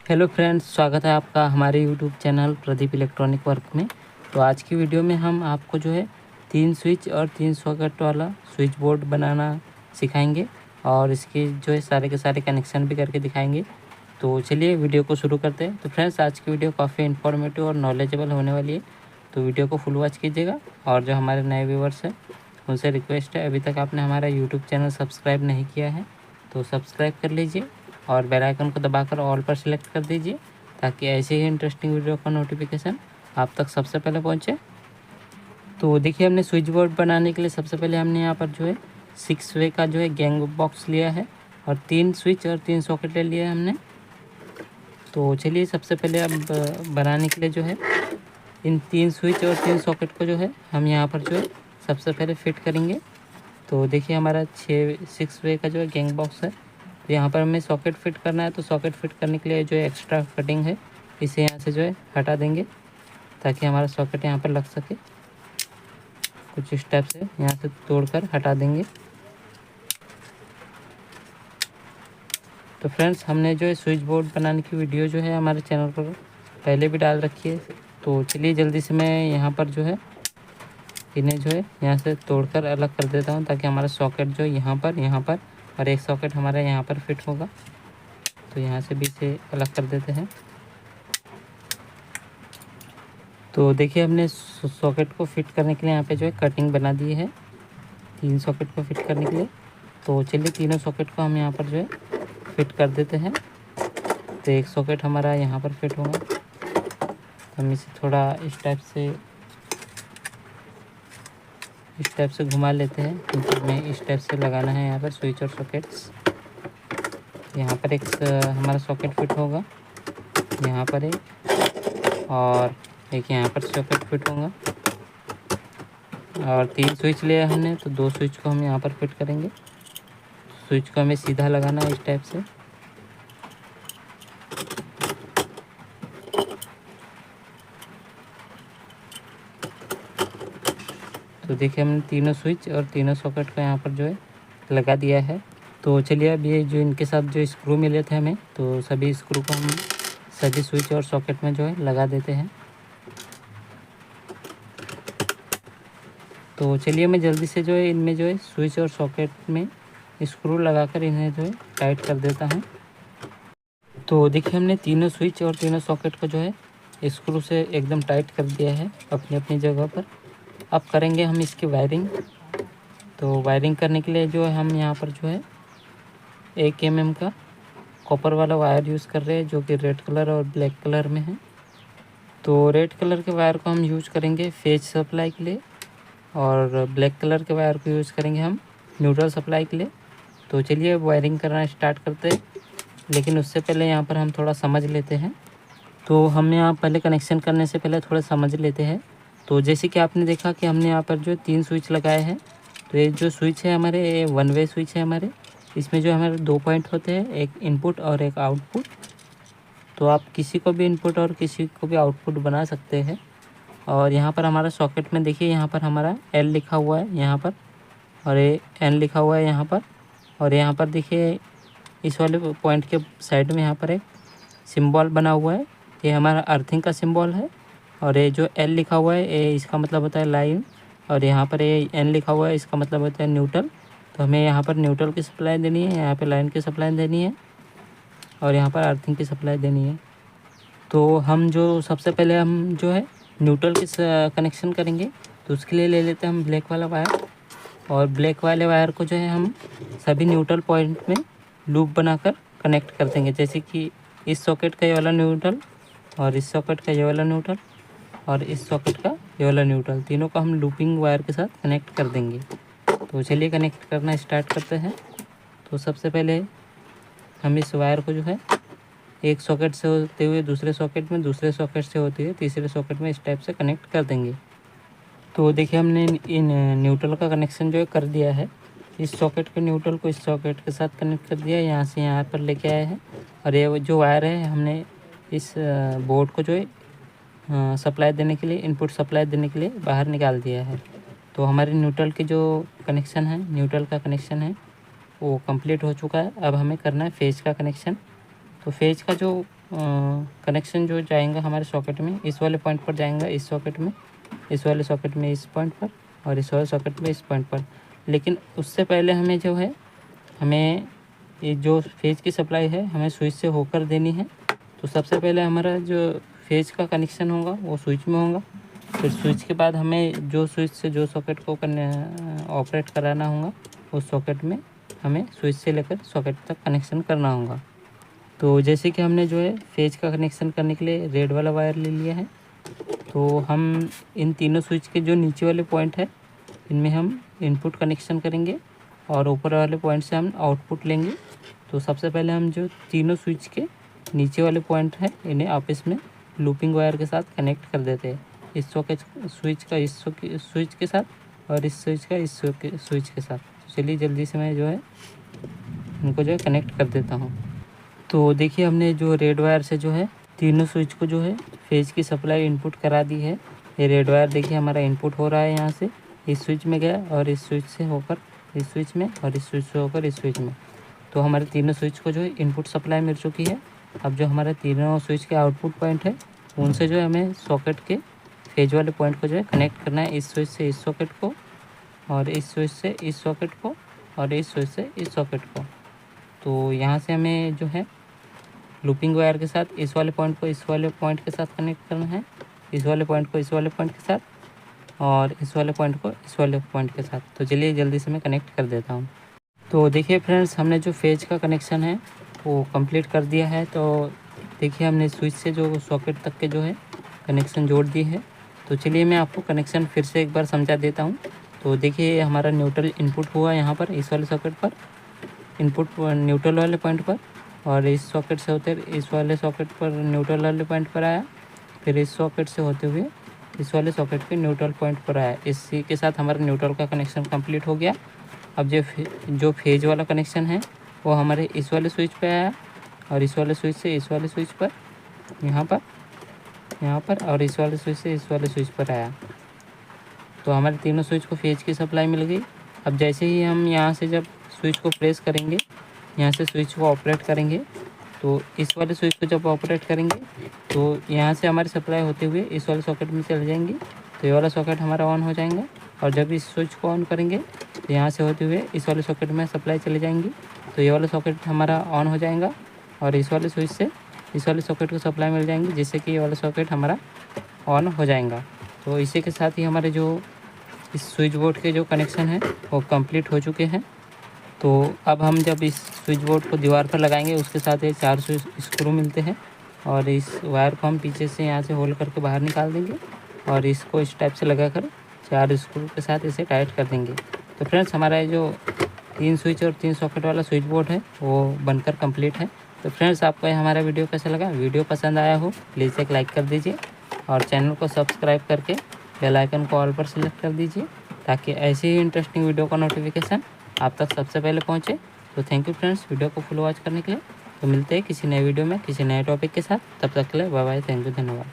Hello friends, स्वागत है आपका हमारे YouTube channel Pradeep electronic work में। तो आज की वीडियो में हम आपको जो है 3 स्विच और 3 सॉकेट वाला स्विच बोर्ड बनाना सिखाएंगे और इसके जो है सारे के सारे कनेक्शन भी करके दिखाएंगे। तो चलिए वीडियो को शुरू करते हैं। तो फ्रेंड्स, आज की वीडियो काफ़ी इन्फॉर्मेटिव और नॉलेजेबल होने वाली है, तो वीडियो को फुल वॉच कीजिएगा। और जो हमारे नए व्यूवर्स हैं उनसे रिक्वेस्ट है, अभी तक आपने हमारा यूट्यूब चैनल सब्सक्राइब नहीं किया है तो सब्सक्राइब कर लीजिए और बेल आइकन को दबाकर ऑल पर सिलेक्ट कर दीजिए, ताकि ऐसे ही इंटरेस्टिंग वीडियो का नोटिफिकेशन आप तक सबसे पहले पहुंचे। तो देखिए, हमने स्विच बोर्ड बनाने के लिए सबसे पहले हमने यहाँ पर जो है 6 वे का जो है गैंग बॉक्स लिया है और 3 स्विच और 3 सॉकेट ले लिया है हमने। तो चलिए, सबसे पहले अब बनाने के लिए जो है इन 3 स्विच और 3 सॉकेट को जो है हम यहाँ पर जो है सबसे पहले फिट करेंगे। तो देखिए, हमारा 6 वे का जो है गैंग बॉक्स है। तो यहाँ पर हमें सॉकेट फिट करना है, तो सॉकेट फिट करने के लिए जो एक्स्ट्रा कटिंग है इसे यहाँ से जो है हटा देंगे, ताकि हमारा सॉकेट यहाँ पर लग सके। कुछ इस टाइप से यहाँ से तोड़कर हटा देंगे। तो फ्रेंड्स, हमने जो है स्विच बोर्ड बनाने की वीडियो जो है हमारे चैनल पर पहले भी डाल रखी है। तो चलिए, जल्दी से मैं यहाँ पर जो है इन्हें जो है यहाँ से तोड़कर अलग कर देता हूँ, ताकि हमारा सॉकेट जो यहाँ पर और एक सॉकेट हमारा यहाँ पर फिट होगा। तो यहाँ से भी इसे अलग कर देते हैं। तो देखिए, हमने सॉकेट को फिट करने के लिए यहाँ पे जो है कटिंग बना दी है 3 सॉकेट को फिट करने के लिए। तो चलिए, तीनों सॉकेट को हम यहाँ पर जो है फिट कर देते हैं। तो एक सॉकेट हमारा यहाँ पर फिट होगा, तो हम इसे थोड़ा इस टाइप से घुमा लेते हैं, क्योंकि हमें इस टाइप से लगाना है यहाँ पर स्विच और सॉकेट्स। यहाँ पर एक हमारा सॉकेट फिट होगा, यहाँ पर एक, और एक यहाँ पर सॉकेट फिट होगा। और 3 स्विच लिया हमने, तो 2 स्विच को हम यहाँ पर फिट करेंगे। स्विच को हमें सीधा लगाना है इस टाइप से। तो देखिए, हमने तीनों स्विच और तीनों सॉकेट को यहाँ पर जो है लगा दिया है। तो चलिए, अब ये जो इनके साथ जो स्क्रू मिले थे हमें, तो सभी स्क्रू को हम सभी स्विच और सॉकेट में जो है लगा देते हैं। तो चलिए, मैं जल्दी से जो है इनमें जो है स्विच और सॉकेट में स्क्रू लगाकर इन्हें जो है टाइट कर देता हूँ। तो देखिए, हमने तीनों स्विच और तीनों सॉकेट को जो है स्क्रू से एकदम टाइट कर दिया है अपनी अपनी जगह पर। अब करेंगे हम इसकी वायरिंग। तो वायरिंग करने के लिए जो है हम यहाँ पर जो है 1 mm का कॉपर वाला वायर यूज़ कर रहे हैं, जो कि रेड कलर और ब्लैक कलर में है। तो रेड कलर के वायर को हम यूज़ करेंगे फेज सप्लाई के लिए, और ब्लैक कलर के वायर को यूज़ करेंगे हम न्यूट्रल सप्लाई के लिए। तो चलिए, वायरिंग करना स्टार्ट करते हैं, लेकिन उससे पहले यहाँ पर हम थोड़ा समझ लेते हैं। तो हम यहाँ पहले कनेक्शन करने से पहले थोड़ा समझ लेते हैं। तो जैसे कि आपने देखा कि हमने यहाँ पर जो 3 स्विच लगाए हैं। तो ये जो स्विच है हमारे, ये 1 वे स्विच है हमारे। इसमें जो हमारे 2 पॉइंट होते हैं, एक इनपुट और एक आउटपुट। तो आप किसी को भी इनपुट और किसी को भी आउटपुट बना सकते हैं। और यहाँ पर हमारा सॉकेट में देखिए, यहाँ पर हमारा L लिखा हुआ है यहाँ पर, और ये N लिखा हुआ है यहाँ पर। और यहाँ पर देखिए, इस वाले पॉइंट के साइड में यहाँ पर एक सिंबल बना हुआ है, ये हमारा अर्थिंग का सिंबल है। और ये जो L लिखा हुआ है, ये इसका मतलब होता है लाइन, और यहाँ पर ये N लिखा हुआ है, इसका मतलब होता है न्यूट्रल। तो हमें यहाँ पर न्यूट्रल की सप्लाई देनी है, यहाँ पर लाइन की सप्लाई देनी है, और यहाँ पर अर्थिंग की सप्लाई देनी है। तो हम जो सबसे पहले हम जो है न्यूट्रल के कनेक्शन करेंगे। तो उसके लिए ले लेते हैं हम ब्लैक वाला वायर, और ब्लैक वाले वायर को जो है हम सभी न्यूट्रल पॉइंट में लूप बनाकर कनेक्ट कर देंगे। जैसे कि इस सॉकेट का ये वाला न्यूट्रल, और इस सॉकेट का ये वाला न्यूट्रल, और इस सॉकेट का ये वाला न्यूट्रल, तीनों को हम लूपिंग वायर के साथ कनेक्ट कर देंगे। तो चलिए, कनेक्ट करना स्टार्ट करते हैं। तो सबसे पहले हम इस वायर को जो है एक सॉकेट से होते हुए दूसरे सॉकेट में, दूसरे सॉकेट से होते हुए तीसरे सॉकेट में इस टाइप से कनेक्ट कर देंगे। तो देखिए, हमने इन न्यूट्रल का कनेक्शन जो है कर दिया है। इस सॉकेट के न्यूट्रल को इस सॉकेट के साथ कनेक्ट कर दिया, यहाँ से यहाँ पर लेके आए हैं। और ये जो वायर है, हमने इस बोर्ड को जो है सप्लाई देने के लिए, इनपुट सप्लाई देने के लिए बाहर निकाल दिया है। तो हमारे न्यूट्रल के जो कनेक्शन है, न्यूट्रल का कनेक्शन है वो कंप्लीट हो चुका है। अब हमें करना है फेज का कनेक्शन। तो फेज का जो कनेक्शन जो जाएगा हमारे सॉकेट में, इस वाले पॉइंट पर जाएगा, इस सॉकेट में, इस वाले सॉकेट में इस पॉइंट पर, और इस वाले सॉकेट में इस पॉइंट पर। लेकिन उससे पहले हमें जो है, हमें ये जो फेज की सप्लाई है हमें स्विच से होकर देनी है। तो सबसे पहले हमारा जो फेज का कनेक्शन होगा वो स्विच में होगा। फिर स्विच के बाद हमें जो स्विच से जो सॉकेट को ऑपरेट कराना होगा, उस सॉकेट में हमें स्विच से लेकर सॉकेट तक कनेक्शन करना होगा। तो जैसे कि हमने जो है फेज का कनेक्शन करने के लिए रेड वाला वायर ले लिया है, तो हम इन तीनों स्विच के जो नीचे वाले पॉइंट है इनमें हम इनपुट कनेक्शन करेंगे और ऊपर वाले पॉइंट से हम आउटपुट लेंगे। तो सबसे पहले हम जो तीनों स्विच के नीचे वाले पॉइंट है इन्हें आपस में लूपिंग वायर के साथ कनेक्ट कर देते हैं। इस सॉकेट स्विच का इस स्विच के साथ और इस स्विच का इस स्विच के साथ। तो चलिए जल्दी से मैं जो है इनको जो है कनेक्ट कर देता हूँ। तो देखिए हमने जो रेड वायर से जो है तीनों स्विच को जो है फेज की सप्लाई इनपुट करा दी है। ये रेड वायर देखिए हमारा इनपुट हो रहा है, यहाँ से इस स्विच में गया और इस स्विच से होकर इस स्विच में और इस स्विच से होकर इस स्विच में। तो हमारे तीनों स्विच को जो है इनपुट सप्लाई मिल चुकी है। अब जो हमारे तीनों स्विच के आउटपुट पॉइंट है उनसे जो है हमें सॉकेट के फेज वाले पॉइंट को जो है कनेक्ट करना है। इस स्विच से इस सॉकेट को, और इस स्विच से इस सॉकेट को, और इस स्विच से इस सॉकेट को। तो यहाँ से हमें जो है लूपिंग वायर के साथ इस वाले पॉइंट को इस वाले पॉइंट के साथ कनेक्ट करना है, इस वाले पॉइंट को इस वाले पॉइंट के साथ, और इस वाले पॉइंट को इस वाले पॉइंट के साथ। तो चलिए जल्दी से मैं कनेक्ट कर देता हूँ। तो देखिए फ्रेंड्स, हमने जो फेज का कनेक्शन है वो कंप्लीट कर दिया है। तो देखिए हमने स्विच से जो सॉकेट तक के जो है कनेक्शन जोड़ दिए है। तो चलिए मैं आपको कनेक्शन फिर से एक बार समझा देता हूँ। तो देखिए हमारा न्यूट्रल इनपुट हुआ यहाँ पर इस वाले सॉकेट पर, इनपुट न्यूट्रल वाले पॉइंट पर, और इस सॉकेट से होते इस वाले सॉकेट पर न्यूट्रल वाले पॉइंट पर आया, फिर इस सॉकेट से होते हुए इस वाले सॉकेट के न्यूट्रल पॉइंट पर आया। इसी के साथ हमारा न्यूट्रल का कनेक्शन कंप्लीट हो गया। अब जो फेज वाला कनेक्शन है वो हमारे इस वाले स्विच पे आया, और इस वाले स्विच से इस वाले स्विच पर, यहाँ पर, और इस वाले स्विच से इस वाले स्विच पर आया। तो हमारे तीनों स्विच को फेज की सप्लाई मिल गई। अब जैसे ही हम यहाँ से जब स्विच को प्रेस करेंगे, यहाँ से स्विच को ऑपरेट करेंगे, तो इस वाले स्विच को जब ऑपरेट करेंगे तो यहाँ से हमारी सप्लाई होते हुए इस वाले सॉकेट में चले जाएंगी। तो ये वाला सॉकेट हमारा ऑन हो जाएगा, और जब इस स्विच को ऑन करेंगे तो यहाँ से होते हुए इस वाले सॉकेट में सप्लाई चली जाएंगी। तो ये वाला सॉकेट हमारा ऑन हो जाएगा, और इस वाले स्विच से इस वाले सॉकेट को सप्लाई मिल जाएंगी, जिससे कि ये वाला सॉकेट हमारा ऑन हो जाएगा। तो इसी के साथ ही हमारे जो इस स्विच बोर्ड के जो कनेक्शन है वो कंप्लीट हो चुके हैं। तो अब हम जब इस स्विच बोर्ड को दीवार पर लगाएंगे उसके साथ ये 4 स्क्रू मिलते हैं, और इस वायर को हम पीछे से यहाँ से होल करके बाहर निकाल देंगे, और इसको इस टाइप से लगाकर 4 स्क्रू के साथ इसे टाइट कर देंगे। तो फ्रेंड्स, हमारा जो 3 स्विच और 3 सॉकेट वाला स्विच बोर्ड है वो बनकर कंप्लीट है। तो फ्रेंड्स, आपको हमारा वीडियो कैसा लगा? वीडियो पसंद आया हो प्लीज़ एक लाइक कर दीजिए, और चैनल को सब्सक्राइब करके बेल आइकन को ऑल पर सिलेक्ट कर दीजिए, ताकि ऐसी ही इंटरेस्टिंग वीडियो का नोटिफिकेशन आप तक सबसे पहले पहुंचे। तो थैंक यू फ्रेंड्स, वीडियो को फुल वॉच करने के लिए। तो मिलते हैं किसी नए वीडियो में किसी नए टॉपिक के साथ। तब तक के लिए बाय बाय, थैंक यू, धन्यवाद।